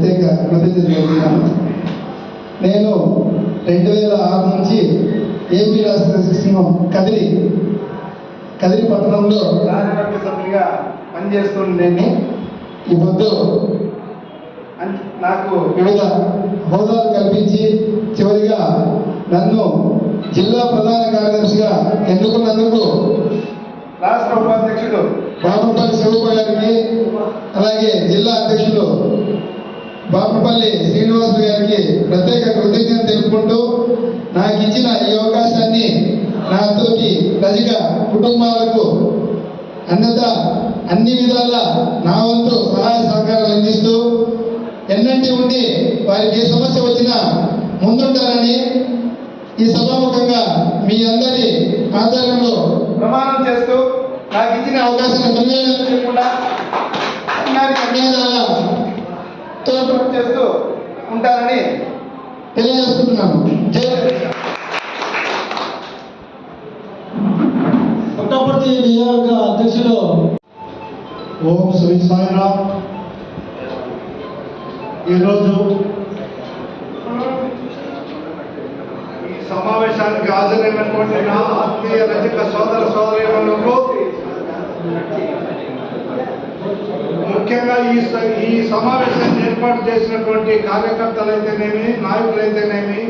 ప్రత్యేక కృతజ్ఞతలు చెబుతున్నాను. నేను 2006 నుంచి ఏపీ రాష్ట్ర సంఘం కదిరి పట్టణంలో కార్యవర్గ సభ్యుడిగా పనిచేస్తుండేని. ఈ పొద్దు నాకు వివిధ హోదాలు కల్పించి చివరిగా నన్ను జిల్లా ప్రధాన కార్యదర్శిగా ఎన్నుకున్నందుకు రాష్ట్ర ఉపాధ్యక్షుడు బాపపల్లి శివప్ప గారికి, అలాగే జిల్లా అధ్యక్షుడు బాపపల్లి శ్రీనివాసులు గారికి ప్రత్యేక కృతజ్ఞత తెలుపుకుంటూ నాకు ఇచ్చిన ఈ అవకాశాన్ని నాతోటి రజక కుటుంబాలకు అన్ని విధాల నా వంతు సహాయ సహకారాలు అందిస్తూ ఎన్నంటి ఉండి వారికి ఏ సమస్య వచ్చినా ముందుంటారని ఈ సభాముఖంగా మీ అందరి ఆధ్వర్యంలో ప్రమాణం చేస్తూ నాకు ఇచ్చిన అవకాశాన్ని దుర్వినియోగం చేయకుండా అన్ని విధాల తోడ్పాటు చేస్తూ ఉంటారని తెలియజేస్తున్నాను. పుట్టపర్తి నియోజక అధ్యక్షుడు ఓం శ్రీ సాయిరామ్. ఈరోజు ఈ సమావేశానికి హాజరైనటువంటి నా ఆత్మీయ రజక సోదర సోదరీమణులకు ముఖ్యంగా ఈ సమావేశాన్ని ఏర్పాటు చేసినటువంటి కార్యకర్తలైతేనేమి, నాయకులైతేనేమి,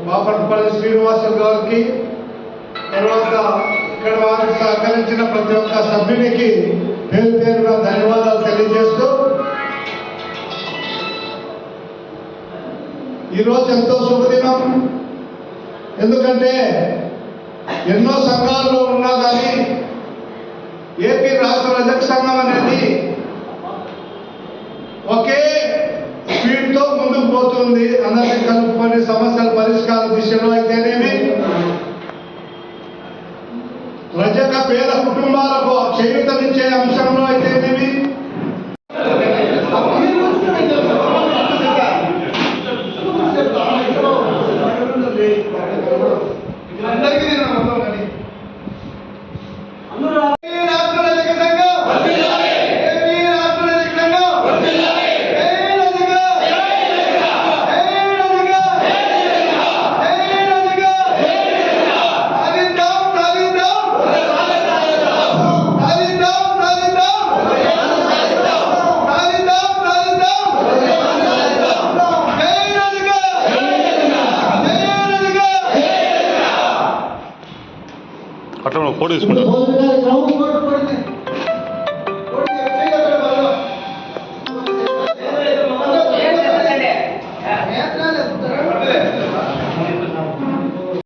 బాపట్పల్లి శ్రీనివాసులు గారికి, తర్వాత ఇక్కడ వారికి సహకరించిన ప్రతి ఒక్క సభ్యునికి పేరు పేరుగా ధన్యవాదాలు తెలియజేస్తూ, ఈరోజు ఎంతో శుభదినం. ఎందుకంటే ఎన్నో సంఘాల్లో ఉన్నా కానీ ఏపీ రాష్ట్ర రజక సంఘం అనేది ఒకే స్పీడ్తో ముందుకు పోతుంది. అందరినీ కలుపుకొని సమస్యల పరిష్కార దిశలో అయితేనేమి, రజక పేద కుటుంబాలకు చేయూతనిచ్చే అంశంలో అయితేనేమి, అట్లా ఫోటో తీసుకుంటారు.